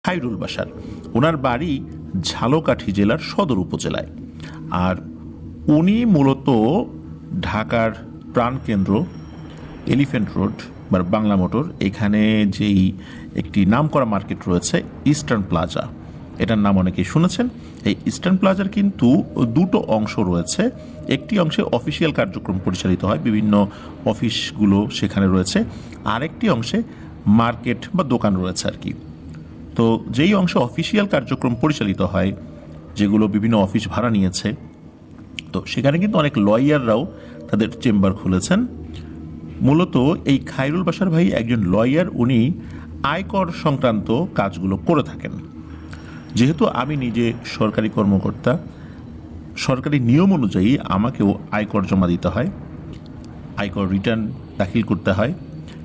খায়রুল বাশার। ওনার বাড়ি ঝালকাঠি জেলার সদর উপজেলায়। আর উনি মূলত ঢাকার প্রাণকেন্দ্র এলিফ্যান্ট রোড বা বাংলা মোটর, এখানে যেই একটি নামকরা মার্কেট রয়েছে ইস্টার্ন প্লাজা, এটার নাম অনেকেই শুনেছেন। এই ইস্টার্ন প্লাজার কিন্তু দুটো অংশ রয়েছে। একটি অংশে অফিসিয়াল কার্যক্রম পরিচালিত হয়, বিভিন্ন অফিসগুলো সেখানে রয়েছে। আরেকটি অংশে মার্কেট বা দোকান রয়েছে আর কি। তো যেই অংশে অফিসিয়াল কার্যক্রম পরিচালিত হয়, যেগুলো বিভিন্ন অফিস ভাড়া নিয়েছে, তো সেখানে কিন্তু অনেক লয়াররাও তাদের চেম্বার খুলেছেন। মূলত এই খায়রুল বাশার ভাই একজন লয়ার, উনি আয়কর সংক্রান্ত কাজগুলো করে থাকেন। যেহেতু আমি নিজে সরকারি কর্মকর্তা, সরকারি নিয়ম অনুযায়ী আমাকেও আয়কর জমা দিতে হয়, আয়কর রিটার্ন দাখিল করতে হয়।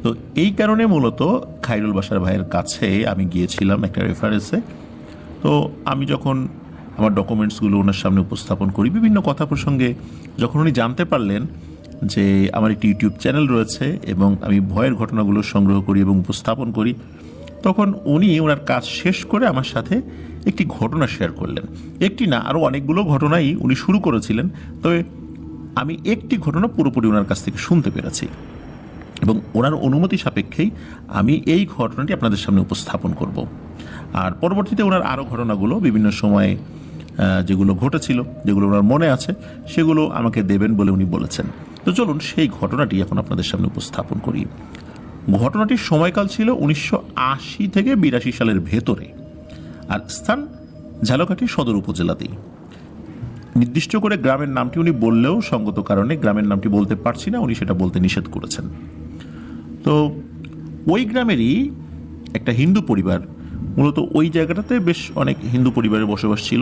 তো এই কারণে মূলত খায়রুল বাশার ভাইয়ের কাছে আমি গিয়েছিলাম একটা রেফারেন্সে। তো আমি যখন আমার ডকুমেন্টসগুলো ওনার সামনে উপস্থাপন করি বিভিন্ন কথা প্রসঙ্গে, যখন উনি জানতে পারলেন যে আমার একটি ইউটিউব চ্যানেল রয়েছে এবং আমি ভয়ের ঘটনাগুলো সংগ্রহ করি এবং উপস্থাপন করি, তখন উনি ওনার কাজ শেষ করে আমার সাথে একটি ঘটনা শেয়ার করলেন। একটি না, আরও অনেকগুলো ঘটনাই উনি শুরু করেছিলেন, তবে আমি একটি ঘটনা পুরোপুরি ওনার কাছ থেকে শুনতে পেরেছি এবং ওনার অনুমতি সাপেক্ষেই আমি এই ঘটনাটি আপনাদের সামনে উপস্থাপন করব। আর পরবর্তীতে ওনার আরও ঘটনাগুলো বিভিন্ন সময়ে যেগুলো ঘটেছিল, যেগুলো ওনার মনে আছে, সেগুলো আমাকে দেবেন বলে উনি বলেছেন। তো চলুন সেই ঘটনাটি এখন আপনাদের সামনে উপস্থাপন করি। ঘটনাটির সময়কাল ছিল 1980 থেকে 82 সালের ভেতরে, আর স্থান ঝালকাঠি সদর উপজেলাতেই। নির্দিষ্ট করে গ্রামের নামটি উনি বললেও সঙ্গত কারণে গ্রামের নামটি বলতে পারছি না, উনি সেটা বলতে নিষেধ করেছেন। তো ওই গ্রামেরই একটা হিন্দু পরিবার, মূলত ওই জায়গাটাতে বেশ অনেক হিন্দু পরিবারের বসবাস ছিল।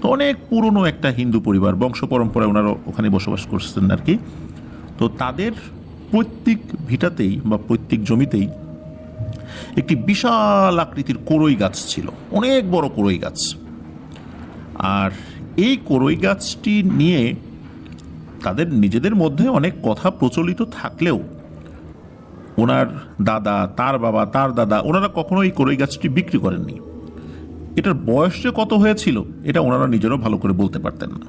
তো অনেক পুরনো একটা হিন্দু পরিবার, বংশ পরম্পরায় ওনারা ওখানে বসবাস করছেন আর কি। তো তাদের প্রত্যেক ভিটাতেই বা প্রত্যেক জমিতেই একটি বিশাল আকৃতির কোরই গাছ ছিল, অনেক বড় কোরই গাছ। আর এই কোরই গাছটি নিয়ে তাদের নিজেদের মধ্যে অনেক কথা প্রচলিত থাকলেও ওনার দাদা, তার বাবা, তার দাদা, ওনারা কখনো এই কোরই গাছটি বিক্রি করেননি। এটার বয়স যে কত হয়েছিল এটা ওনারা নিজেরাও ভালো করে বলতে পারতেন না।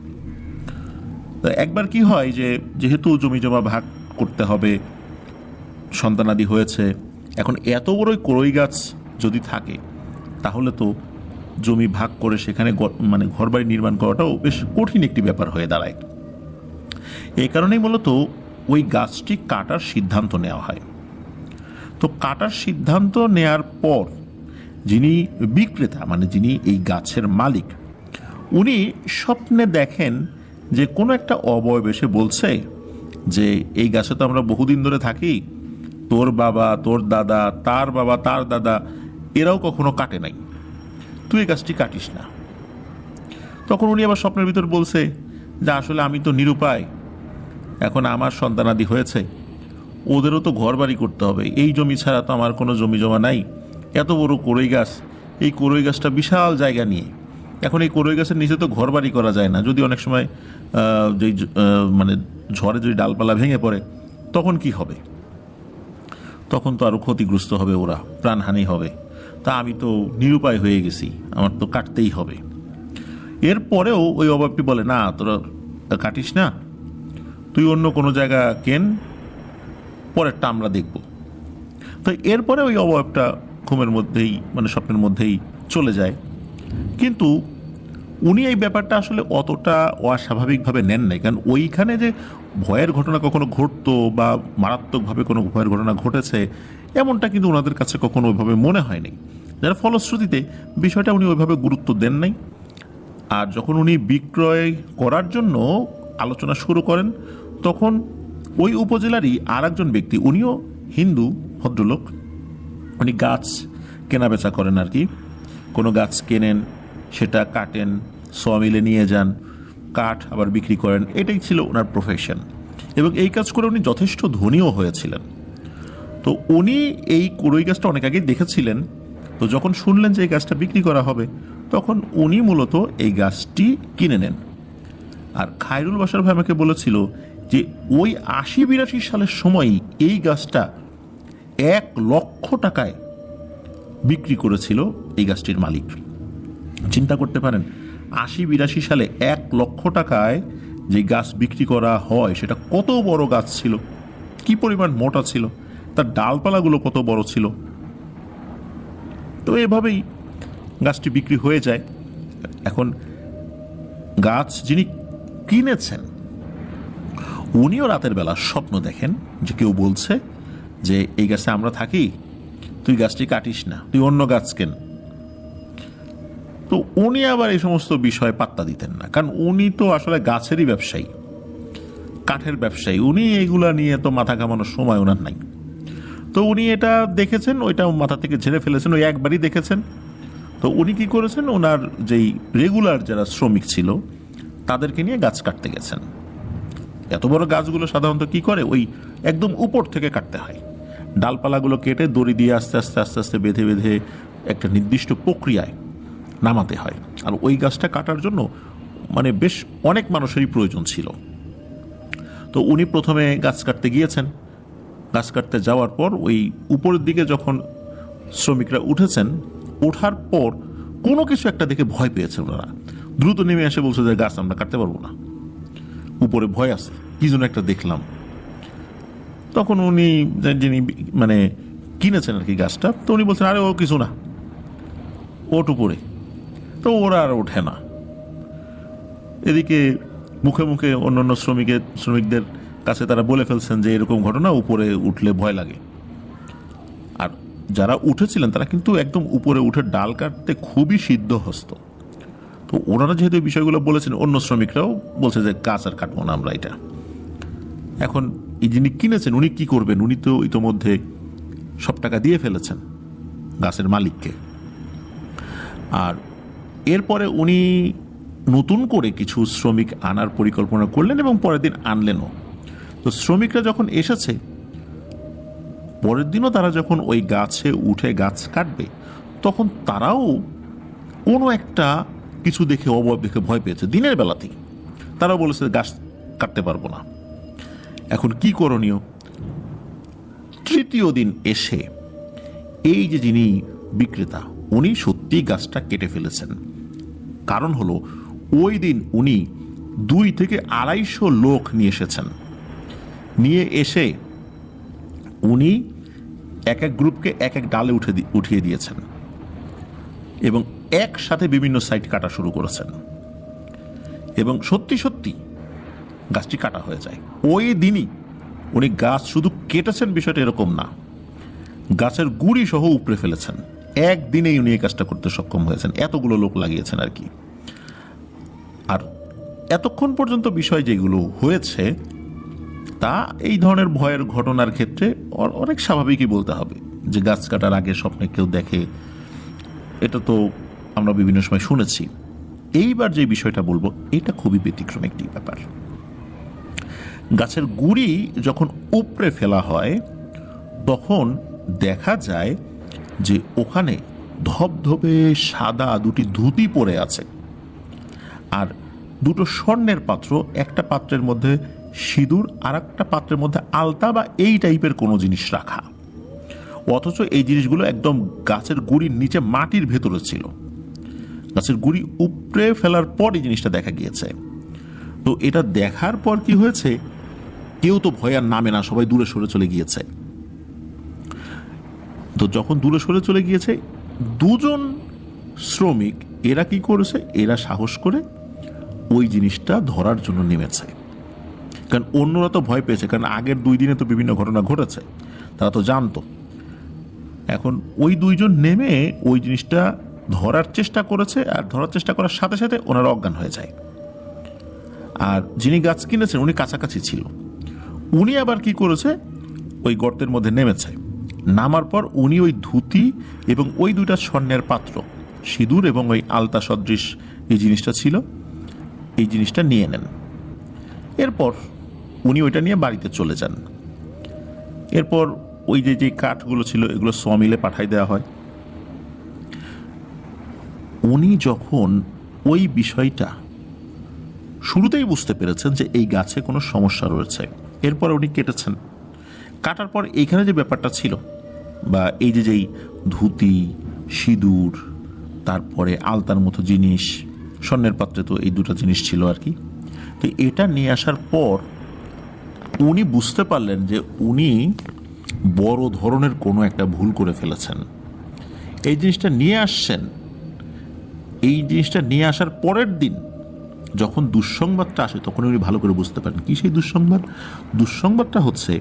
তো একবার কি হয় যে, যেহেতু জমি জমা ভাগ করতে হবে, সন্তানাদি হয়েছে, এখন এত বড় কোরই গাছ যদি থাকে তাহলে তো জমি ভাগ করে সেখানে মানে ঘরবাড়ি নির্মাণ করাটাও বেশ কঠিন একটি ব্যাপার হয়ে দাঁড়ায়। এই কারণেই মূলত ওই গাছটি কাটার সিদ্ধান্ত নেওয়া হয়। তো কাটার সিদ্ধান্ত নেয়ার পর যিনি বিক্রেতা, মানে যিনি এই গাছের মালিক, উনি স্বপ্নে দেখেন যে কোনো একটা অবয়ব এসে বলছে যে এই গাছে তো আমরা বহুদিন ধরে থাকি, তোর বাবা, তোর দাদা, তার বাবা, তার দাদা, এরাও কখনো কাটে নাই, তুই এই গাছটি কাটিস না। তখন উনি আবার স্বপ্নের ভিতর বলছে যে আসলে আমি তো নিরুপায়, এখন আমার সন্তানাদি হয়েছে, ওদেরও তো ঘর বাড়ি করতে হবে, এই জমি ছাড়া তো আমার কোনো জমি জমা নাই, এত বড় কোরই গাছ, এই কোরই গাছটা বিশাল জায়গা নিয়ে, এখন এই কোরই গাছের নিচে তো ঘর বাড়ি করা যায় না, যদি অনেক সময় যেই মানে ঝড়ে যদি ডালপালা ভেঙে পড়ে তখন কি হবে, তখন তো আরও ক্ষতিগ্রস্ত হবে, ওরা প্রাণহানি হবে। তা আমি তো নিরুপায় হয়ে গেছি, আমার তো কাটতেই হবে। এরপরেও ওই অভাবটি বলে, না তোরা কাটিস না, তুই অন্য কোনো জায়গা কেন, পরেরটা আমরা দেখব। তো এরপরে ওই অবয়বটা ঘুমের মধ্যেই, মানে স্বপ্নের মধ্যেই চলে যায়। কিন্তু উনি এই ব্যাপারটা আসলে অতটা অস্বাভাবিকভাবে নেন নাই, কারণ ওইখানে যে ভয়ের ঘটনা কখনো ঘটতো বা মারাত্মকভাবে কোনো ভয়ের ঘটনা ঘটেছে এমনটা কিন্তু ওনাদের কাছে কখনো ওইভাবে মনে হয়নি, যার ফলশ্রুতিতে বিষয়টা উনি ওইভাবে গুরুত্ব দেন নাই। আর যখন উনি বিক্রয় করার জন্য আলোচনা শুরু করেন, তখন ওই উপজেলারই আর একজন ব্যক্তি, উনিও হিন্দু ভদ্রলোক, উনি গাছ কেনাবেচা করেন আর কি। কোনো গাছ কেনেন, সেটা কাটেন, সমিলে নিয়ে যান, কাঠ আবার বিক্রি করেন, এটাই ছিল ওনার প্রফেশন এবং এই কাজ করে উনি যথেষ্ট ধনীও হয়েছিলেন। তো উনি এই কোরই গাছটা অনেক আগেই দেখেছিলেন। তো যখন শুনলেন যে এই গাছটা বিক্রি করা হবে, তখন উনি মূলত এই গাছটি কিনে নেন। আর খায়রুল বাশার ভাই আমাকে বলেছিল যে ওই 80-82 সালের সময়ই এই গাছটা 1 লক্ষ টাকায় বিক্রি করেছিল এই গাছটির মালিক। চিন্তা করতে পারেন ৮০-৮২ সালে ১,০০,০০০ টাকায় যে গাছ বিক্রি করা হয় সেটা কত বড় গাছ ছিল, কি পরিমাণ মোটা ছিল, তার ডালপালাগুলো কত বড় ছিল। তো এভাবেই গাছটি বিক্রি হয়ে যায়। এখন গাছ যিনি কিনেছেন উনিও রাতের বেলা স্বপ্ন দেখেন যে কেউ বলছে যে এই গাছে আমরা থাকি, তুই গাছটি কাটিস না, তুই অন্য গাছ কেন। তো উনি আবার এই সমস্ত বিষয়ে পাত্তা দিতেন না, কারণ উনি তো আসলে গাছেরই ব্যবসায়ী, কাঠের ব্যবসায়ী। উনি এইগুলা নিয়ে তো মাথা ঘামানোর সময় ওনার নাই। তো উনি এটা দেখেছেন, ওইটা মাথা থেকে ঝেড়ে ফেলেছেন, ওই একবারই দেখেছেন। তো উনি কি করেছেন, ওনার যেই রেগুলার যারা শ্রমিক ছিল তাদেরকে নিয়ে গাছ কাটতে গেছেন। এত বড় গাছগুলো সাধারণত কি করে, ওই একদম উপর থেকে কাটতে হয়, ডালপালাগুলো কেটে দড়ি দিয়ে আস্তে আস্তে আস্তে আস্তে বেঁধে বেঁধে একটা নির্দিষ্ট প্রক্রিয়ায় নামাতে হয়। আর ওই গাছটা কাটার জন্য মানে বেশ অনেক মানুষেরই প্রয়োজন ছিল। তো উনি প্রথমে গাছ কাটতে গিয়েছেন। গাছ কাটতে যাওয়ার পর ওই উপরের দিকে যখন শ্রমিকরা উঠেছেন, ওঠার পর কোনো কিছু একটা দেখে ভয় পেয়েছে ওনারা। দ্রুত নেমে এসে বলছে যে গাছ আমরা কাটতে পারবো না, উপরে ভয় আছে, কি যেন একটা দেখলাম। তখন উনি যিনি মানে কিনেছেন আর কি গাছটা, তো উনি বলছেন আরে ও কিছু না, ওট উপরে। তো ওরা আর ওঠে না। এদিকে মুখে মুখে অন্যান্য শ্রমিকদের কাছে তারা বলে ফেলছেন যে এরকম ঘটনা, উপরে উঠলে ভয় লাগে। আর যারা উঠেছিলেন তারা কিন্তু একদম উপরে উঠে ডাল কাটতে খুবই সিদ্ধহস্ত। তো ওনারা যেহেতু এই বিষয়গুলো বলেছেন, অন্য শ্রমিকরাও বলছে যে গাছ আর কাটবো না আমরা এটা। এখন এই যিনি কিনেছেন উনি কি করবেন, উনি তো ইতোমধ্যে সব টাকা দিয়ে ফেলেছেন গাছের মালিককে। আর এরপরে উনি নতুন করে কিছু শ্রমিক আনার পরিকল্পনা করলেন এবং পরের দিন আনলেনও। তো শ্রমিকরা যখন এসেছে, পরের দিনও তারা যখন ওই গাছে উঠে গাছ কাটবে, তখন তারাও কোনো একটা কিছু দেখে অভাব দেখে ভয় পেয়েছে দিনের বেলাতেই। তারাও বলেছে গাছ কাটতে পারবো না। এখন কি করণীয়? তৃতীয় দিন এসে এই যে যিনি বিক্রেতা উনি সত্যি গাছটা কেটে ফেলেছেন। কারণ হলো ওই দিন উনি 2 থেকে 250 লোক নিয়ে এসেছেন। নিয়ে এসে উনি এক এক গ্রুপকে এক এক ডালে উঠিয়ে দিয়েছেন এবং একসাথে বিভিন্ন সাইট কাটা শুরু করেছেন। এবং সত্যি সত্যি গাছটি কাটা হয়ে যায়। ওই দিনই উনি গাছ শুধু কেটেছেন বিষয়টা এরকম না, গাছের গুড়ি সহ উপড়ে ফেলেছেন। একদিনেই উনি এই কাজটা করতে সক্ষম হয়েছেন, এতগুলো লোক লাগিয়েছেন আর কি। আর এতক্ষণ পর্যন্ত বিষয় যেগুলো হয়েছে তা এই ধরনের ভয়ের ঘটনার ক্ষেত্রে অনেক স্বাভাবিকই বলতে হবে যে গাছ কাটার আগে স্বপ্নে কেউ দেখে, এটা তো আমরা বিভিন্ন সময় শুনেছি। এইবার যে বিষয়টা বলবো এটা খুবই ব্যতিক্রম একটি ব্যাপার। গাছের গুড়ি যখন উপড়ে ফেলা হয় তখন দেখা যায় যে ওখানে ধবধবে সাদা 2টি ধুতি পড়ে আছে, আর 2টো স্বর্ণের পাত্র, একটা পাত্রের মধ্যে সিঁদুর আর একটা পাত্রের মধ্যে আলতা বা এই টাইপের কোনো জিনিস রাখা। অথচ এই জিনিসগুলো একদম গাছের গুড়ির নিচে মাটির ভেতরে ছিল। গাছের গুড়ি উপড়ে ফেলার পর এই জিনিসটা দেখা গিয়েছে। তো এটা দেখার পর কি হয়েছে, কেউ তো ভয় আর নামে না, সবাই দূরে সরে চলে গিয়েছে। তো যখন দূরে সরে চলে গিয়েছে, 2জন শ্রমিক এরা কি করেছে, এরা সাহস করে ওই জিনিসটা ধরার জন্য নেমেছে। কারণ অন্যরা তো ভয় পেয়েছে, কারণ আগের 2 দিনে তো বিভিন্ন ঘটনা ঘটেছে, তারা তো জানতো। এখন ওই 2জন নেমে ওই জিনিসটা ধরার চেষ্টা করেছে, আর ধরার চেষ্টা করার সাথে সাথে ওনারা অজ্ঞান হয়ে যায়। আর যিনি গাছ কিনেছেন উনি কাছাকাছি ছিল, উনি আবার কি করেছে, ওই গর্তের মধ্যে নেমেছে। নামার পর উনি ওই ধুতি এবং ওই 2টা স্বর্ণের পাত্র, সিঁদুর এবং ওই আলতা সদৃশ এই জিনিসটা ছিল, এই জিনিসটা নিয়ে নেন। এরপর উনি ওইটা নিয়ে বাড়িতে চলে যান। এরপর ওই যে কাঠগুলো ছিল এগুলো সমিলে পাঠাই দেওয়া হয়। উনি যখন ওই বিষয়টা শুরুতেই বুঝতে পেরেছেন যে এই গাছে কোনো সমস্যা রয়েছে, এরপর উনি কেটেছেন। কাটার পর এইখানে যে ব্যাপারটা ছিল বা এই যেই ধুতি সিঁদুর, তারপরে আলতার মতো জিনিস, স্বর্ণের পাত্রে তো এই দুটো জিনিস ছিল আর কি। তো এটা নিয়ে আসার পর উনি বুঝতে পারলেন যে উনি বড় ধরনের কোনো একটা ভুল করে ফেলেছেন। এই জিনিসটা নিয়ে আসছেন, এই জিনিসটা নিয়ে আসার পরের দিন যখন দুঃসংবাদটা আসে তখন উনি ভালো করে বুঝতে পারেন কি সেই দুঃসংবাদ। দুঃসংবাদটা হচ্ছে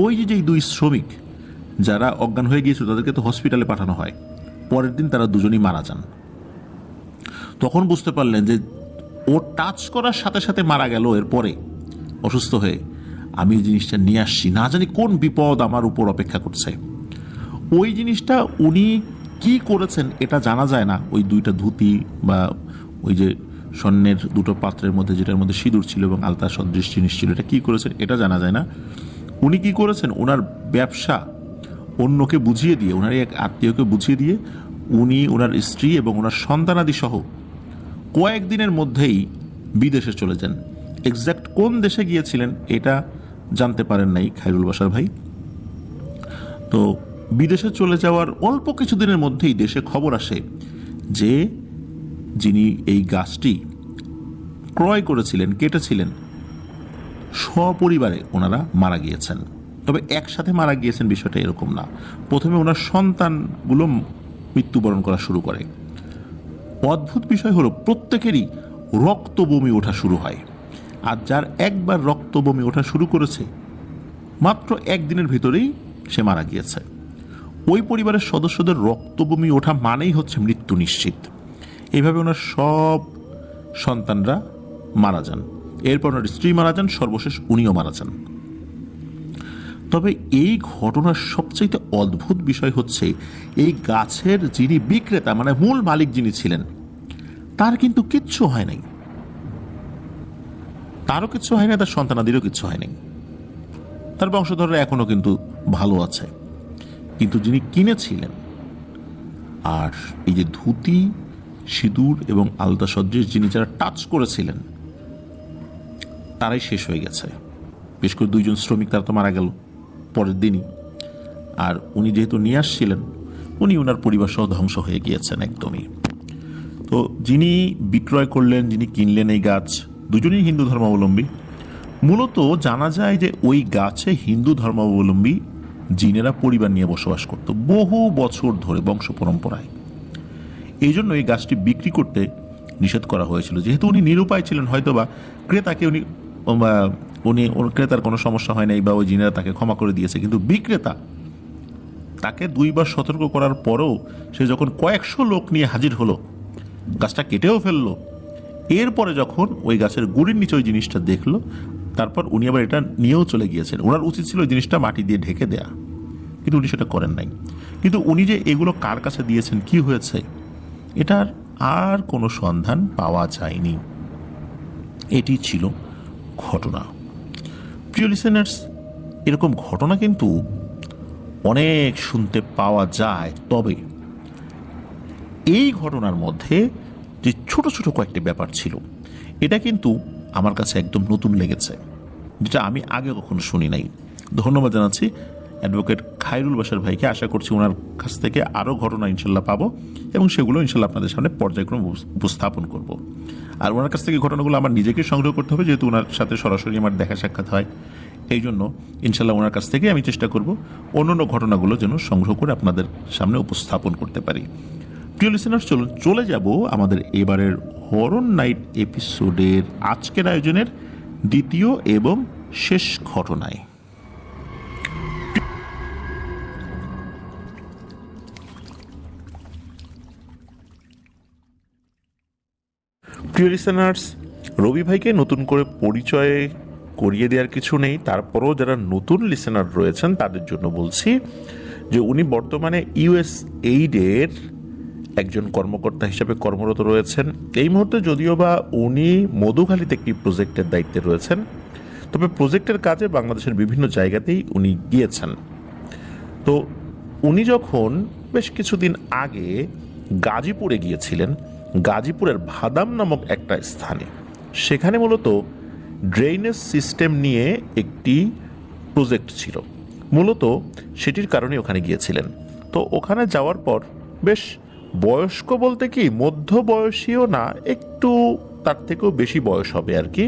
ওই যে দুই শ্রমিক যারা অজ্ঞান হয়ে গিয়েছিল তাদেরকে তো হসপিটালে পাঠানো হয়, পরের দিন তারা দুজনেই মারা যান। তখন বুঝতে পারলেন যে ও টাচ করার সাথে সাথে মারা গেল, এরপরে অসুস্থ হয়ে আমি এই জিনিসটা নিয়ে আসছি, না জানি কোন বিপদ আমার উপর অপেক্ষা করছে। ওই জিনিসটা উনি কি করেছেন এটা জানা যায় না। ওই দুইটা ধুতি বা ওই যে স্বর্ণের দুটো পাত্রের মধ্যে যেটার মধ্যে সিঁদুর ছিল এবং আলতা সদৃশ জিনিস ছিল, এটা কি করেছেন এটা জানা যায় না। উনি কি করেছেন, ওনার ব্যবসা অন্যকে বুঝিয়ে দিয়ে, ওনার এক আত্মীয়কে বুঝিয়ে দিয়ে উনি ওনার স্ত্রী এবং ওনার সন্তানাদি সহ কয়েকদিনের মধ্যেই বিদেশে চলে যান। এক্স্যাক্ট কোন দেশে গিয়েছিলেন এটা জানতে পারেন নাই খায়রুল বাশার ভাই। তো বিদেশে চলে যাওয়ার অল্প কিছুদিনের মধ্যেই দেশে খবর আসে যে যিনি এই গাছটি ক্রয় করেছিলেন, কেটেছিলেন, সপরিবারে ওনারা মারা গিয়েছেন। তবে একসাথে মারা গিয়েছেন বিষয়টা এরকম না। প্রথমে ওনার সন্তানগুলো মৃত্যুবরণ করা শুরু করে। অদ্ভুত বিষয় হলো প্রত্যেকেরই রক্ত বমি ওঠা শুরু হয়, আর যার একবার রক্ত বমি ওঠা শুরু করেছে মাত্র একদিনের ভিতরেই সে মারা গিয়েছে। ওই পরিবারের সদস্যদের রক্ত বমি ওঠা মানেই হচ্ছে মৃত্যু নিশ্চিত। এইভাবে ওনার সব সন্তানরা মারা যান, এরপর ওনার স্ত্রী মারা যান, সর্বশেষ উনিও মারা যান। তবে এই ঘটনার সবচেয়ে অদ্ভুত বিষয় হচ্ছে এই গাছের যিনি বিক্রেতা মানে মূল মালিক যিনি ছিলেন তার কিন্তু কিচ্ছু হয় নাই, তারও কিচ্ছু হয় না, তার সন্তানাদেরও কিচ্ছু হয় নাই, তার বংশধররা এখনো কিন্তু ভালো আছে। কিন্তু যিনি কিনেছিলেন আর এই যে ধুতি, সিঁদুর এবং আলতা সদৃশ যিনি যারা টাচ করেছিলেন তারাই শেষ হয়ে গেছে। বিশেষ করে দুইজন শ্রমিক তারা তো মারা গেল পরের দিনই। আর উনি যেহেতু নিয়ে আসছিলেন উনি ওনার পরিবার সহ ধ্বংস হয়ে গিয়েছেন একদমই। তো যিনি বিক্রয় করলেন, যিনি কিনলেন এই গাছ, দুজনেই হিন্দু ধর্মাবলম্বী। মূলত জানা যায় যে ওই গাছে হিন্দু ধর্মাবলম্বী জিনেরা পরিবার নিয়ে বসবাস করত বহু বছর ধরে বংশ পরম্পরায়। এই জন্য এই গাছটি বিক্রি করতে নিষেধ করা হয়েছিল। যেহেতু উনি নিরুপায় ছিলেন, হয়তোবা ক্রেতাকে উনি ক্রেতার কোনো সমস্যা হয় নাই বা ওই জিনেরা তাকে ক্ষমা করে দিয়েছে, কিন্তু বিক্রেতা তাকে দুইবার সতর্ক করার পরেও সে যখন কয়েকশো লোক নিয়ে হাজির হলো, গাছটা কেটেও ফেললো, এরপরে যখন ওই গাছের গুড়ির নিচে ওই জিনিসটা দেখলো তারপর উনি আবার এটা নিয়েও চলে গিয়েছেন। ওনার উচিত ছিল ওই জিনিসটা মাটি দিয়ে ঢেকে দেয়া, কিন্তু উনি সেটা করেন নাই। কিন্তু উনি যে এগুলো কার কাছে দিয়েছেন, কি হয়েছে, এটার আর কোনো সন্ধান পাওয়া যায়নি। এটি ছিল ঘটনা। প্রিয় লিসেনার্স, এরকম ঘটনা কিন্তু অনেক শুনতে পাওয়া যায়। তবে এই ঘটনার মধ্যে যে ছোট ছোট কয়েকটি ব্যাপার ছিল এটা কিন্তু আমার কাছে একদম নতুন লেগেছে, যেটা আমি আগে কখনো শুনি নাই। ধন্যবাদ জানাচ্ছি অ্যাডভোকেট খায়রুল বাশার ভাইকে। আশা করছি ওনার কাছ থেকে আরও ঘটনা ইনশাল্লাহ পাবো এবং সেগুলো ইনশাল্লাহ আপনাদের সামনে পর্যায়ক্রমে উপস্থাপন করব। আর ওনার কাছ থেকে ঘটনাগুলো আমার নিজেকে সংগ্রহ করতে হবে, যেহেতু ওনার সাথে সরাসরি আমার দেখা সাক্ষাৎ হয়। এই জন্য ইনশাল্লাহ ওনার কাছ থেকে আমি চেষ্টা করব অন্য ঘটনাগুলো যেন সংগ্রহ করে আপনাদের সামনে উপস্থাপন করতে পারি। প্রিয় লিসেনার, চলুন চলে যাব আমাদের এবারের হরর নাইট এপিসোডের আজকের আয়োজনের দ্বিতীয় এবং শেষ ঘটনায়। প্রিয় লিসেনার্স, রবি ভাইকে নতুন করে পরিচয় করিয়ে দেওয়ার কিছু নেই, তারপরও যারা নতুন লিসেনার রয়েছেন তাদের জন্য বলছি যে উনি বর্তমানে ইউএসএইডের একজন কর্মকর্তা হিসেবে কর্মরত রয়েছেন। এই মুহূর্তে যদিও বা উনি মধুখালীতে একটি প্রজেক্টের দায়িত্বে রয়েছেন, তবে প্রজেক্টের কাজে বাংলাদেশের বিভিন্ন জায়গাতেই উনি গিয়েছেন। তো উনি যখন বেশ কিছুদিন আগে গাজীপুরে গিয়েছিলেন, গাজীপুরের ভাদাম নামক একটা স্থানে, সেখানে মূলত ড্রেনেজ সিস্টেম নিয়ে একটি প্রজেক্ট ছিল, মূলত সেটির কারণে ওখানে গিয়েছিলেন। তো ওখানে যাওয়ার পর বেশ বয়স্ক বলতে কি মধ্য বয়সীও না, একটু তার থেকেও বেশি বয়স হবে আর কি,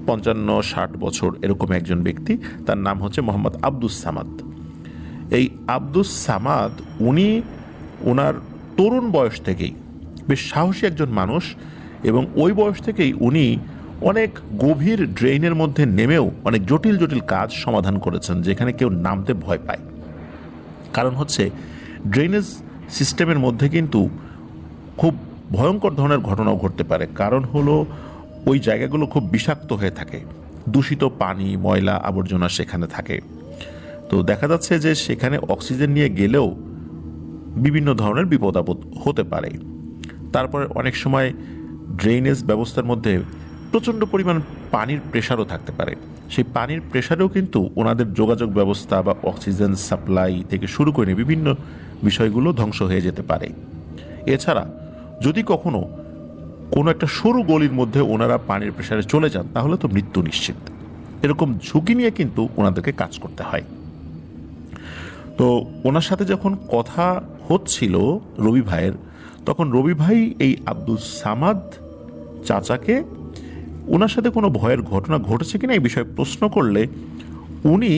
55-60 বছর এরকম একজন ব্যক্তি। তার নাম হচ্ছে মোহাম্মদ আব্দুস সামাদ। এই আব্দুস সামাদ উনি ওনার তরুণ বয়স থেকেই বেশ সাহসী একজন মানুষ, এবং ওই বয়স থেকেই উনি অনেক গভীর ড্রেইনের মধ্যে নেমেও অনেক জটিল জটিল কাজ সমাধান করেছেন, যেখানে কেউ নামতে ভয় পায়। কারণ হচ্ছে ড্রেনেজ সিস্টেমের মধ্যে কিন্তু খুব ভয়ঙ্কর ধরনের ঘটনাও ঘটতে পারে। কারণ হলো ওই জায়গাগুলো খুব বিষাক্ত হয়ে থাকে, দূষিত পানি, ময়লা, আবর্জনা সেখানে থাকে। তো দেখা যাচ্ছে যে সেখানে অক্সিজেন নিয়ে গেলেও বিভিন্ন ধরনের বিপদ আপদ হতে পারে। তারপরে অনেক সময় ড্রেনেজ ব্যবস্থার মধ্যে প্রচণ্ড পরিমাণ পানির প্রেশারও থাকতে পারে। সেই পানির প্রেশারেও কিন্তু ওনাদের যোগাযোগ ব্যবস্থা বা অক্সিজেন সাপ্লাই থেকে শুরু করে বিভিন্ন বিষয়গুলো ধ্বংস হয়ে যেতে পারে। এছাড়া যদি কখনো কোনো একটা সরু গলির মধ্যে ওনারা পানির প্রেশারে চলে যান, তাহলে তো মৃত্যু নিশ্চিত। এরকম ঝুঁকি নিয়ে কিন্তু ওনাদেরকে কাজ করতে হয়। তো ওনার সাথে যখন কথা হচ্ছিল রবি ভাইয়ের, তখন রবি ভাই এই আব্দুস সামাদ চাচাকে ওনার সাথে কোনো ভয়ের ঘটনা ঘটেছে কিনা এই বিষয়ে প্রশ্ন করলে উনি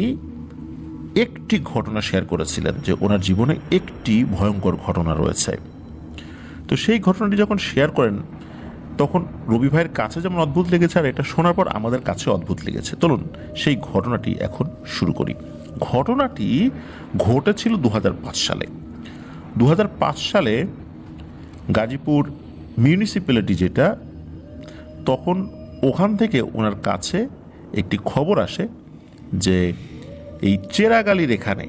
একটি ঘটনা শেয়ার করেছিলেন, যে ওনার জীবনে একটি ভয়ঙ্কর ঘটনা রয়েছে। তো সেই ঘটনাটি যখন শেয়ার করেন, তখন রবি ভাইয়ের কাছে যেমন অদ্ভুত লেগেছে, আর এটা শোনার পর আমাদের কাছে অদ্ভুত লেগেছে। চলুন সেই ঘটনাটি এখন শুরু করি। ঘটনাটি ঘটেছিল 2005 সালে। 2005 সালে গাজীপুর মিউনিসিপ্যালিটি যেটা, তখন ওখান থেকে ওনার কাছে একটি খবর আসে যে এই চেরাগালির এখানে,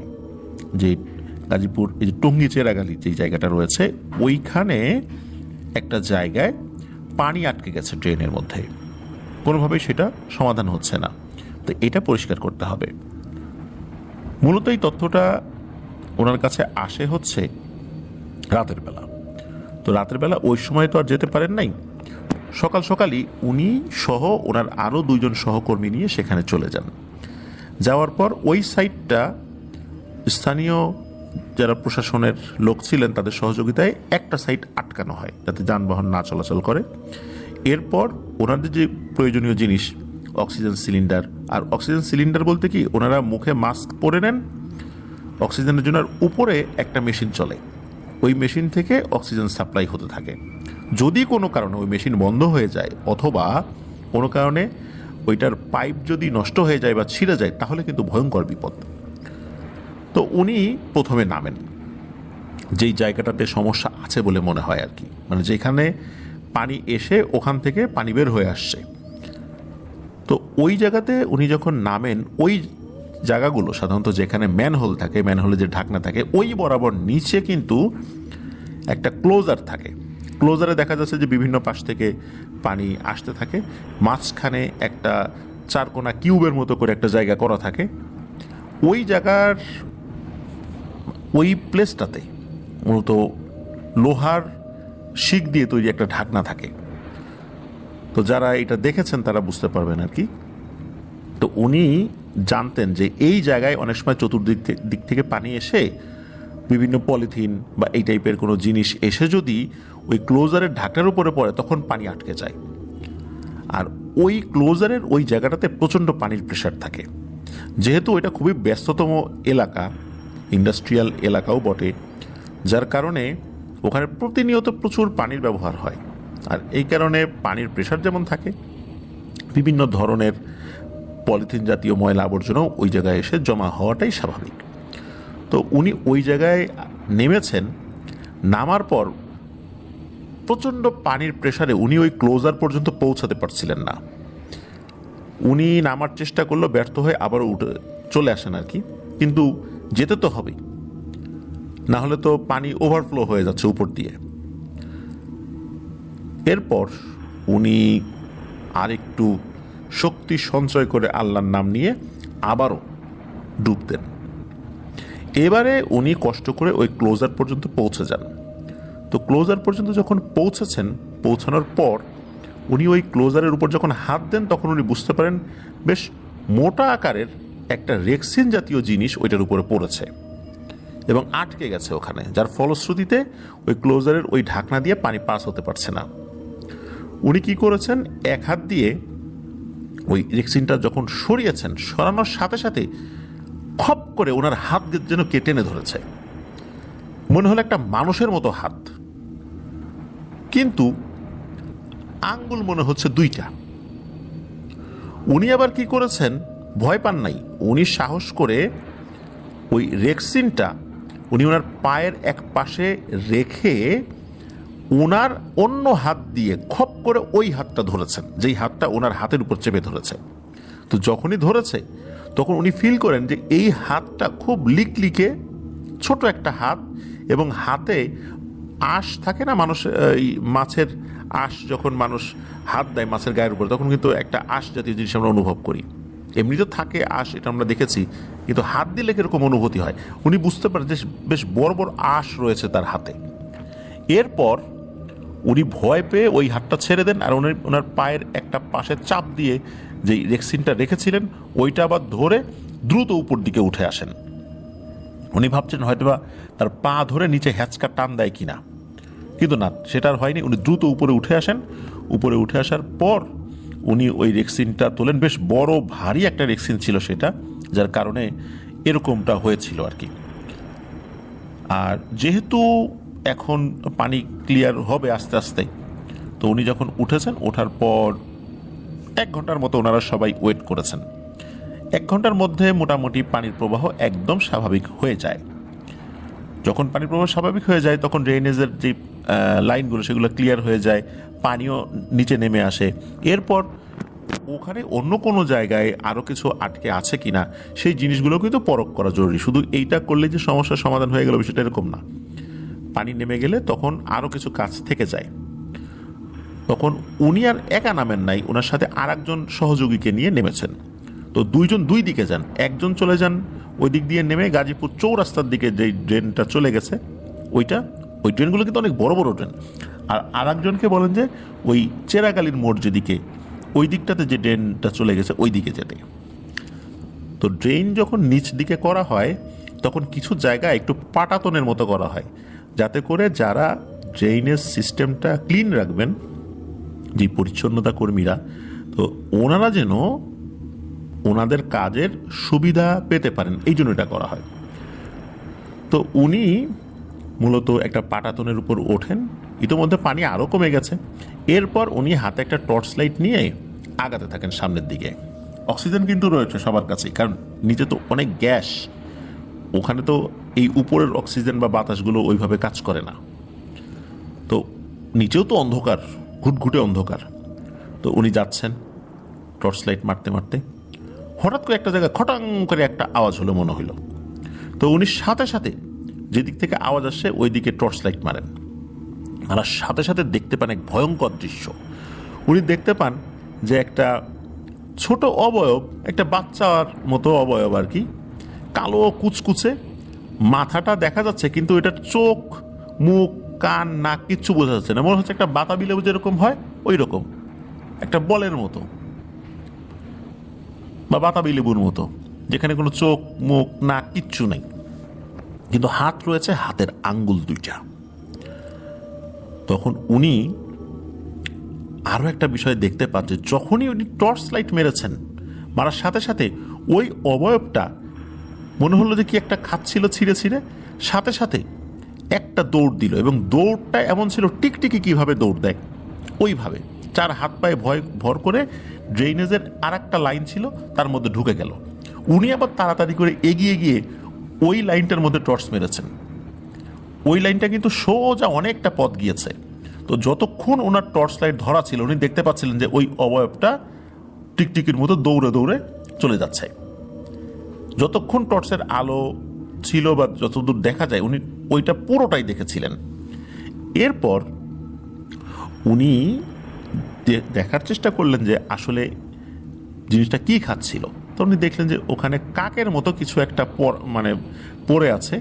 যে গাজীপুর এই যে টঙ্গী চেরাগালি যে জায়গাটা রয়েছে, ওইখানে একটা জায়গায় পানি আটকে গেছে ড্রেনের মধ্যে, কোনোভাবেই সেটা সমাধান হচ্ছে না। তো এটা পরিষ্কার করতে হবে। মূলত এই তথ্যটা ওনার কাছে আসে হচ্ছে রাতের বেলা। তো রাতের বেলা ওই সময় তো আর যেতে পারেন নাই, সকাল সকালই উনি সহ ওনার আরও 2জন সহকর্মী নিয়ে সেখানে চলে যান। যাওয়ার পর ওই সাইটটা স্থানীয় যারা প্রশাসনের লোক ছিলেন তাদের সহযোগিতায় একটা সাইট আটকানো হয় যাতে যানবাহন না চলাচল করে। এরপর ওনাদের যে প্রয়োজনীয় জিনিস, অক্সিজেন সিলিন্ডার, আর অক্সিজেন সিলিন্ডার বলতে কি ওনারা মুখে মাস্ক পরে নেন, অক্সিজেনের জন্য উপরে একটা মেশিন চলে, ওই মেশিন থেকে অক্সিজেন সাপ্লাই হতে থাকে। যদি কোনো কারণে ওই মেশিন বন্ধ হয়ে যায় অথবা কোনো কারণে ওইটার পাইপ যদি নষ্ট হয়ে যায় বা ছিঁড়ে যায়, তাহলে কিন্তু ভয়ঙ্কর বিপদ। তো উনি প্রথমে নামেন যেই জায়গাটাতে সমস্যা আছে বলে মনে হয় আর কি, মানে যেখানে পানি এসে ওখান থেকে পানি বের হয়ে আসছে। তো ওই জায়গাতে উনি যখন নামেন, ওই জায়গাগুলো সাধারণত যেখানে ম্যানহোল থাকে, ম্যানহোলে যে ঢাকনা থাকে, ওই বরাবর নিচে কিন্তু একটা ক্লোজার থাকে। ক্লোজারে দেখা যাচ্ছে যে বিভিন্ন পাশ থেকে পানি আসতে থাকে, মাঝখানে একটা চারকোনা কিউবের মতো করে একটা জায়গা করা থাকে। ওই জায়গার ওই প্লেসটাতে মূলত লোহার শিক দিয়ে তৈরি একটা ঢাকনা থাকে। তো যারা এটা দেখেছেন তারা বুঝতে পারবেন আর কি। তো উনি জানতেন যে এই জায়গায় অনেক সময় চতুর্দিক দিক থেকে পানি এসে বিভিন্ন পলিথিন বা এই টাইপের কোনো জিনিস এসে যদি ওই ক্লোজারের ঢাকনার উপরে পড়ে, তখন পানি আটকে যায়। আর ওই ক্লোজারের ওই জায়গাটাতে প্রচণ্ড পানির প্রেশার থাকে। যেহেতু এটা খুবই ব্যস্ততম এলাকা, ইন্ডাস্ট্রিয়াল এলাকাও বটে, যার কারণে ওখানে প্রতিনিয়ত প্রচুর পানির ব্যবহার হয়। আর এই কারণে পানির প্রেশার যেমন থাকে, বিভিন্ন ধরনের পলিথিন জাতীয় ময়লা আবর্জনাও ওই জায়গায় এসে জমা হওয়াটাই স্বাভাবিক। তো উনি ওই জায়গায় নেমেছেন। নামার পর প্রচণ্ড পানির প্রেশারে উনি ওই ক্লোজার পর্যন্ত পৌঁছাতে পারছিলেন না। উনি নামার চেষ্টা করলো, ব্যর্থ হয়ে আবারও উঠে চলে আসেন আর কি। কিন্তু যেতে তো হবেই, না হলে তো পানি ওভারফ্লো হয়ে যাচ্ছে উপর দিয়ে। এরপর উনি আরেকটু শক্তি সঞ্চয় করে আল্লাহর নাম নিয়ে আবারও ডুব দেন। এবারে উনি কষ্ট করে ওই ক্লোজার পর্যন্ত পৌঁছে যান। তো ক্লোজার পর্যন্ত যখন পৌঁছেছেন, পৌঁছানোর পর উনি ওই ক্লোজারের উপর যখন হাত দেন, তখন উনি বুঝতে পারেন বেশ মোটা আকারের একটা রেক্সিন জাতীয় জিনিস ওইটার উপরে পড়েছে। এবং আটকে গেছে ওখানে, যার ফলশ্রুতিতে ওই ক্লোজারের ওই ঢাকনা দিয়ে পানি পাস হতে পারছে না। উনি কি করেছেন, এক হাত দিয়ে ওই রেক্সিনটা যখন সরিয়েছেন, সরানোর সাথে সাথে খপ করে ওনার হাত যেন টেনে ধরেছে, মনে হলো একটা মানুষের মতো হাত, কিন্তু আঙ্গুল মনে হচ্ছে দুইটা। উনি আবার কি করেছেন, ভয় পান নাই, উনি সাহস করে ওই রেক্সিনটা উনি ওনার পায়ের এক পাশে রেখে ওনার অন্য হাত দিয়ে খপ করে ওই হাতটা ধরেছেন, যেই হাতটা ওনার হাতের উপর চেপে ধরেছে। তো যখনই ধরেছে তখন উনি ফিল করেন যে এই হাতটা খুব লিকলিকে ছোট একটা হাত, এবং হাতে আঁশ থাকে না, মানুষ এই মাছের আঁশ যখন মানুষ হাত দেয় মাছের গায়ের উপর, তখন কিন্তু একটা আঁশ জাতীয় জিনিস আমরা অনুভব করি। এমনি তো থাকে আঁশ, এটা আমরা দেখেছি, কিন্তু হাত দিলে কিরকম অনুভূতি হয় উনি বুঝতে পারেন যে বেশ বড় বড় আঁশ রয়েছে তার হাতে। এরপর উনি ভয় পেয়ে ওই হাতটা ছেড়ে দেন, আর ওনার পায়ের একটা পাশে চাপ দিয়ে যেই রেক্সিনটা রেখেছিলেন ওইটা আবার ধরে দ্রুত উপর দিকে উঠে আসেন। উনি ভাবছেন হয়তোবা তার পা ধরে নিচে হ্যাঁচকা টান দেয় কিনা, কিন্তু না, সেটা আর হয়নি। উনি দ্রুত উপরে উঠে আসেন। উপরে উঠে আসার পর উনি ওই রেক্সিনটা তোলেন, বেশ বড় ভারী একটা রেক্সিন ছিল সেটা, যার কারণে এরকমটা হয়েছিল আর কি। আর যেহেতু এখন পানি ক্লিয়ার হবে আস্তে আস্তে, তো উনি যখন উঠেছেন, ওঠার পর 1 ঘন্টার মতো ওনারা সবাই ওয়েট করেছেন। 1 ঘন্টার মধ্যে মোটামুটি পানির প্রবাহ একদম স্বাভাবিক হয়ে যায়। যখন পানির প্রবাহ স্বাভাবিক হয়ে যায় তখন ড্রেনেজের যে লাইনগুলো সেগুলো ক্লিয়ার হয়ে যায়, পানিও নিচে নেমে আসে। এরপর ওখানে অন্য কোনো জায়গায় আরও কিছু আটকে আছে কিনা সেই জিনিসগুলো কিন্তু পরখ করা জরুরি। শুধু এইটা করলে যে সমস্যার সমাধান হয়ে গেল বিষয়টা এরকম না। পানি নেমে গেলে তখন আরও কিছু কাজ থেকে যায়। তখন উনি আর একা নামেন নাই, ওনার সাথে আর একজন সহযোগীকে নিয়ে নেমেছেন। তো দুইজন দুই দিকে যান, একজন চলে যান ওই দিক দিয়ে নেমে গাজীপুর চৌরাস্তার দিকে যেই ড্রেনটা চলে গেছে ওই ট্রেনগুলো কিন্তু অনেক বড় বড় ট্রেন, আর আরেকজনকে বলেন যে ওই চেরাগালির মোড় যেদিকে ওই দিকটাতে যে ড্রেনটা চলে গেছে ওই দিকে যেতে। তো ড্রেন যখন নিচ দিকে করা হয় তখন কিছু জায়গায় একটু পাটাতনের মতো করা হয়, যাতে করে যারা ড্রেনেজ সিস্টেমটা ক্লিন রাখবেন, যে পরিচ্ছন্নতা কর্মীরা, তো ওনারা যেন ওনাদের কাজের সুবিধা পেতে পারেন, এই জন্য এটা করা হয়। তো উনি মূলত একটা পাটাতনের উপর ওঠেন, ইতোমধ্যে পানি আরও কমে গেছে। এরপর উনি হাতে একটা টর্চ লাইট নিয়ে আগাতে থাকেন সামনের দিকে। অক্সিজেন কিন্তু রয়েছে সবার কাছেই, কারণ নিচে তো অনেক গ্যাস, ওখানে তো এই উপরের অক্সিজেন বা বাতাসগুলো ওইভাবে কাজ করে না। তো নিচেও তো অন্ধকার, ঘুটঘুটে অন্ধকার। তো উনি যাচ্ছেন টর্চ লাইট মারতে মারতে, হঠাৎ করে একটা জায়গায় খটাং করে একটা আওয়াজ হলো মনে হলো। তো উনি সাথে সাথে যেদিক থেকে আওয়াজ আসছে ওই দিকে টর্চ লাইট মারেন, আর সাথে সাথে দেখতে পান এক ভয়ঙ্কর দৃশ্য। উনি দেখতে পান যে একটা ছোট অবয়ব, একটা বাচ্চার মতো অবয়ব আর কি, কালো কুচকুচে, মাথাটা দেখা যাচ্ছে কিন্তু এটার চোখ, মুখ, কান, নাক কিচ্ছু বোঝা যাচ্ছে না। মনে হচ্ছে একটা বাতাবি লেবু যেরকম হয় ওই রকম একটা বলের মতো বা বাতাবি লেবুর মতো, যেখানে কোনো চোখ, মুখ, নাক কিচ্ছু নেই, কিন্তু হাত রয়েছে, হাতের আঙ্গুল দুইটা। তখন উনি আরও একটা বিষয় দেখতে পান যে যখনই উনি টর্চ লাইট মেরেছেন, মারার সাথে সাথে ওই অবয়বটা মনে হলো যে কি একটা খাচ্ছিল ছিঁড়ে ছিঁড়ে, সাথে সাথে একটা দৌড় দিল, এবং দৌড়টা এমন ছিল টিকটিকি কিভাবে দৌড় দেয় ওইভাবে, 4 হাত পায়ে ভর করে ড্রেনেজের আর একটা লাইন ছিল তার মধ্যে ঢুকে গেল। উনি আবার তাড়াতাড়ি করে এগিয়ে গিয়ে ওই লাইনটার মধ্যে টর্চ মেরেছেন। ওই লাইনটা কিন্তু সোজা অনেকটা পথ গিয়েছে। তো যতক্ষণ ওনার টর্চ লাইট ধরা ছিল উনি দেখতে পাচ্ছিলেন যে ওই অবয়বটা টিকটিকির মতো দৌড়ে দৌড়ে চলে যাচ্ছে। যতক্ষণ টর্চের আলো ছিল বা যতদূর দেখা যায় উনি ওইটা পুরোটাই দেখেছিলেন। এরপর উনি দেখার চেষ্টা করলেন যে আসলে জিনিসটা কি খাচ্ছিল। তো উনি দেখলেন যে ওখানে কাকের মতো কিছু একটা পড়ে আছে,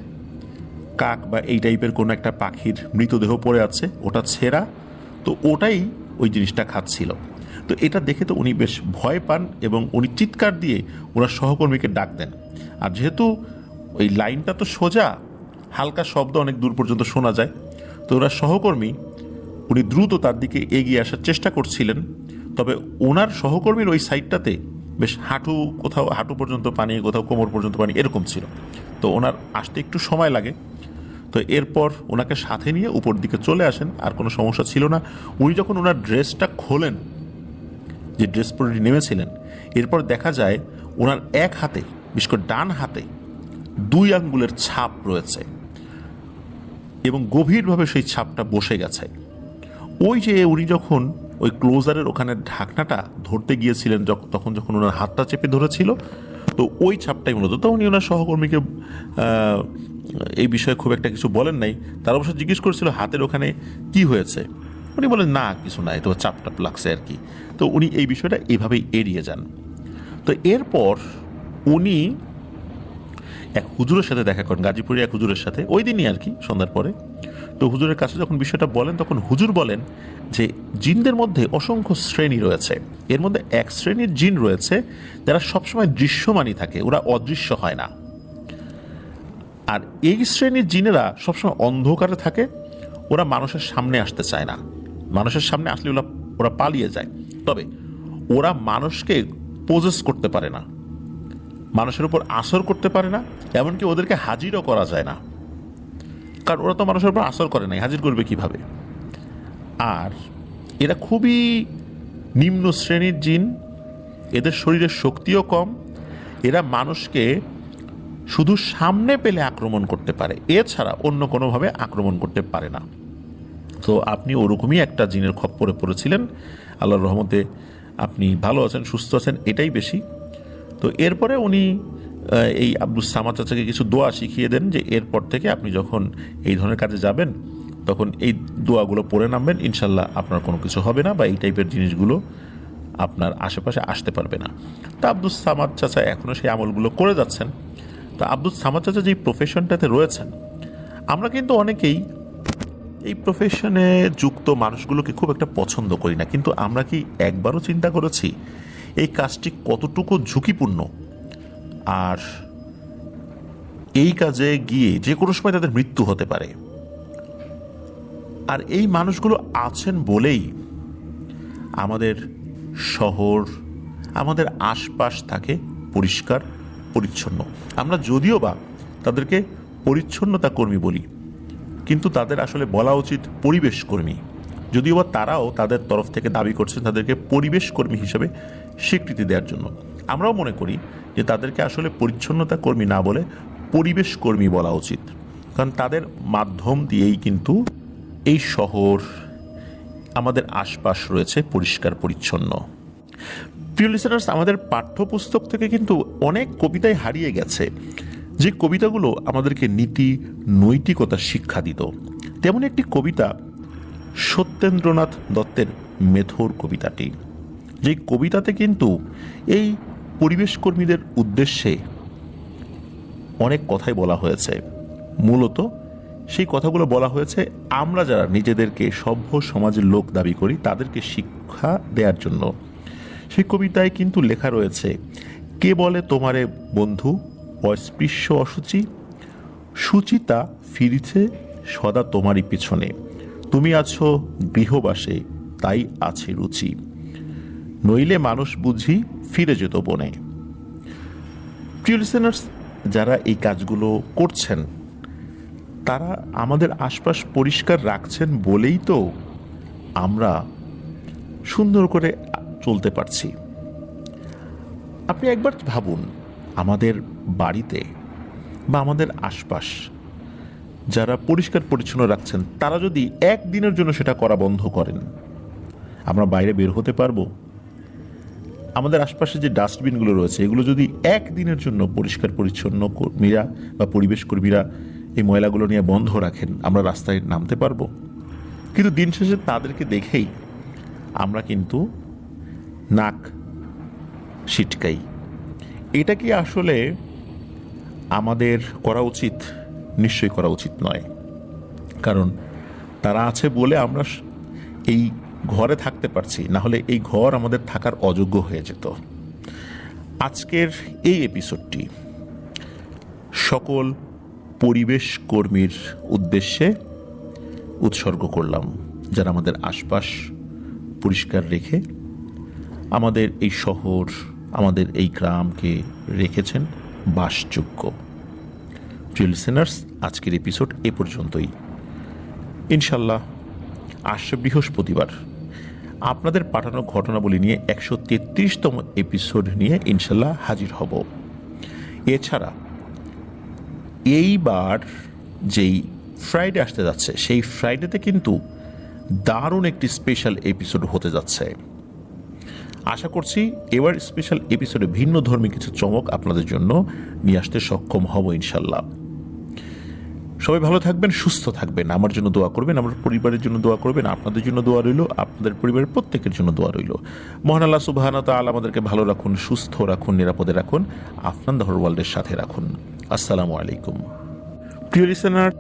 কাক বা এই টাইপের কোনো একটা পাখির মৃতদেহ পড়ে আছে, ওটা ছেঁড়া, তো ওটাই ওই জিনিসটা খাচ্ছিল। তো এটা দেখে তো উনি বেশ ভয় পান এবং উনি চিৎকার দিয়ে ওনার সহকর্মীকে ডাক দেন। আর যেহেতু ওই লাইনটা তো সোজা, হালকা শব্দ অনেক দূর পর্যন্ত শোনা যায়। তো ওনার সহকর্মী উনি দ্রুত তার দিকে এগিয়ে আসার চেষ্টা করছিলেন, তবে ওনার সহকর্মীর ওই সাইডটাতে বেশ কোথাও হাঁটু পর্যন্ত পানি, কোথাও কোমর পর্যন্ত পানি, এরকম ছিল। তো ওনার আসতে একটু সময় লাগে। তো এরপর ওনাকে সাথে নিয়ে উপর দিকে চলে আসেন, আর কোনো সমস্যা ছিল না। উনি যখন ওনার ড্রেসটা খোলেন, যে ড্রেস পরে নেমেছিলেন, এরপর দেখা যায় ওনার এক হাতে, বিশেষ করে ডান হাতে 2 আঙ্গুলের ছাপ রয়েছে এবং গভীরভাবে সেই ছাপটা বসে গেছে। ওই যে উনি যখন ওই ক্লোজারের ওখানে ঢাকনাটা ধরতে গিয়েছিলেন, তখন যখন ওনার হাতটা চেপে ধরেছিল, তো ওই ছাপটাই মূলত। তো উনি ওনার সহকর্মীকে এই বিষয়ে খুব একটা কিছু বলেন নাই। তার অবশ্য জিজ্ঞেস করেছিল হাতের ওখানে কি হয়েছে, উনি বলেন না কিছু নাই, তো চাপটা লাগছে আর কি। তো উনি এই বিষয়টা এইভাবেই এড়িয়ে যান। তো এরপর উনি এক হুজুরের সাথে দেখা করেন, গাজীপুরের এক হুজুরের সাথে, ওই দিনই আর কি, সন্ধ্যার পরে। তো হুজুরের কাছে যখন বিষয়টা বলেন, তখন হুজুর বলেন যে জিনদের মধ্যে অসংখ্য শ্রেণী রয়েছে। এর মধ্যে এক শ্রেণীর জিন রয়েছে যারা সবসময় দৃশ্যমানই থাকে, ওরা অদৃশ্য হয় না। আর এই শ্রেণীর জিনেরা সবসময় অন্ধকারে থাকে, ওরা মানুষের সামনে আসতে চায় না। মানুষের সামনে আসলে ওরা পালিয়ে যায়। তবে ওরা মানুষকে পোজেস করতে পারে না, মানুষের উপর আসর করতে পারে না, এমনকি ওদেরকে হাজিরও করা যায় না, কারণ ওরা তো মানুষের উপর আসর করে নাই, হাজির করবে কিভাবে। আর এরা খুবই নিম্ন শ্রেণীর জিন, এদের শরীরের শক্তিও কম, এরা মানুষকে শুধু সামনে পেলে আক্রমণ করতে পারে, এছাড়া অন্য কোনোভাবে আক্রমণ করতে পারে না। তো আপনি ওরকমই একটা জিনের খপ্পরে পড়েছিলেন। আল্লাহর রহমতে আপনি ভালো আছেন, সুস্থ আছেন, এটাই বেশি। তো এরপরে উনি এই আব্দুস সামাদ চাচাকে কিছু দোয়া শিখিয়ে দেন যে এরপর থেকে আপনি যখন এই ধরনের কাজে যাবেন, তখন এই দোয়াগুলো পড়ে নামবেন, ইনশাল্লাহ আপনার কোনো কিছু হবে না, বা এই টাইপের জিনিসগুলো আপনার আশেপাশে আসতে পারবে না। তো আব্দুস সামাদ চাচা এখনও সেই আমলগুলো করে যাচ্ছেন। তো আব্দুস সামাদ চাচা যেই প্রফেশনটাতে রয়েছেন, আমরা কিন্তু অনেকেই এই প্রফেশনে যুক্ত মানুষগুলোকে খুব একটা পছন্দ করি না, কিন্তু আমরা কি একবারও চিন্তা করেছি এই কাজটি কতটুকু ঝুঁকিপূর্ণ, আর এই কাজে গিয়ে যে কোনো সময় তাদের মৃত্যু হতে পারে। আর এই মানুষগুলো আছেন বলেই আমাদের শহর, আমাদের আশপাশ থাকে পরিষ্কার পরিচ্ছন্ন। আমরা যদিও বা তাদেরকে পরিচ্ছন্নতা কর্মী বলি, কিন্তু তাদের আসলে বলা উচিত পরিবেশ কর্মী, যদিও বা তারাও তাদের তরফ থেকে দাবি করছেন তাদেরকে পরিবেশ কর্মী হিসেবে স্বীকৃতি দেওয়ার জন্য। আমরাও মনে করি যে তাদেরকে আসলে পরিচ্ছন্নতা কর্মী না বলে পরিবেশ কর্মী বলা উচিত, কারণ তাদের মাধ্যম দিয়েই কিন্তু এই শহর, আমাদের আশপাশ রয়েছে পরিষ্কার পরিচ্ছন্ন। প্রিয় লিসেনার্স, আমাদের পাঠ্যপুস্তক থেকে কিন্তু অনেক কবিতাই হারিয়ে গেছে, যে কবিতাগুলো আমাদেরকে নীতি নৈতিকতা শিক্ষা দিত। তেমন একটি কবিতা সত্যেন্দ্রনাথ দত্তের মেথর কবিতাটি, যেই কবিতাতে কিন্তু এই পরিবেশ কর্মীদের উদ্দেশ্যে অনেক কথাই বলা হয়েছে। মূলত সেই কথাগুলো বলা হয়েছে আমরা যারা নিজেদেরকে সভ্য সমাজের লোক দাবি করি তাদেরকে শিক্ষা দেওয়ার জন্য। সেই কবিতায় কিন্তু লেখা রয়েছে, কে বলে তোমারে বন্ধু অস্পৃশ্য অসুচি, সুচিতা ফিরিছে সদা তোমারই পিছনে, তুমি আছো গৃহবাসে তাই আছে রুচি, নইলে মানুষ বুঝি ফিরে যেত বনে। প্রিয় লিসেনার্স, যারা এই কাজগুলো করছেন তারা আমাদের আশপাশ পরিষ্কার রাখছেন বলেই তো আমরা সুন্দর করে চলতে পারছি। আপনি একবার ভাবুন, আমাদের বাড়িতে বা আমাদের আশপাশ যারা পরিষ্কার পরিচ্ছন্ন রাখছেন তারা যদি একদিনের জন্য সেটা করা বন্ধ করেন, আমরা বাইরে বের হতে পারবো? আমাদের আশপাশে যে ডাস্টবিনগুলো রয়েছে এগুলো যদি একদিনের জন্য পরিষ্কার পরিচ্ছন্ন কর্মীরা বা পরিবেশ কর্মীরা এই ময়লাগুলো নিয়ে বন্ধ রাখেন, আমরা রাস্তায় নামতে পারবো? কিন্তু দিন শেষে তাদেরকে দেখেই আমরা কিন্তু নাক ছিটকাই। এটা কি আসলে আমাদের করা উচিত? নিশ্চয়ই করা উচিত নয়, কারণ তারা আছে বলে আমরা এই ঘরে থাকতে পারছি, না হলে এই ঘর আমাদের থাকার অযোগ্য হয়ে যেত। আজকের এই এপিসোডটি সকল পরিবেশ কর্মীর উদ্দেশ্যে উৎসর্গ করলাম, যারা আমাদের আশপাশ পরিষ্কার রেখে আমাদের এই শহর, আমাদের এই গ্রামকে রেখেছেন বাসযোগ্য। প্রিয় লিসেনার্স, আজকের এপিসোড এ পর্যন্তই। ইনশাল্লাহ আসছে বৃহস্পতিবার আপনাদের পাঠানো ঘটনাবলী নিয়ে 133তম এপিসোড নিয়ে ইনশাল্লাহ হাজির হব। এছাড়া এইবার যেই ফ্রাইডে আসতে যাচ্ছে, সেই ফ্রাইডেতে কিন্তু দারুণ একটি স্পেশাল এপিসোড হতে যাচ্ছে। আশা করছি এবার স্পেশাল এপিসোডে ভিন্ন ধর্মী কিছু চমক আপনাদের জন্য নিয়ে আসতে সক্ষম হব ইনশাল্লাহ। সবাই ভালো থাকবেন, সুস্থ থাকবেন, আমার জন্য দোয়া করবেন, আমার পরিবারের জন্য দোয়া করবেন, আপনাদের জন্য দোয়া রইল, আপনাদের পরিবারের প্রত্যেকের জন্য দোয়া রইল। মহান আল্লাহ সুবহানাহু ওয়া তাআলা আমাদেরকে ভালো রাখুন, সুস্থ রাখুন, নিরাপদে রাখুন, আফনান দ্য হোল ওয়ার্ল্ডের সাথে রাখুন। আসসালামু আলাইকুম। প্রিয় লিসেনার,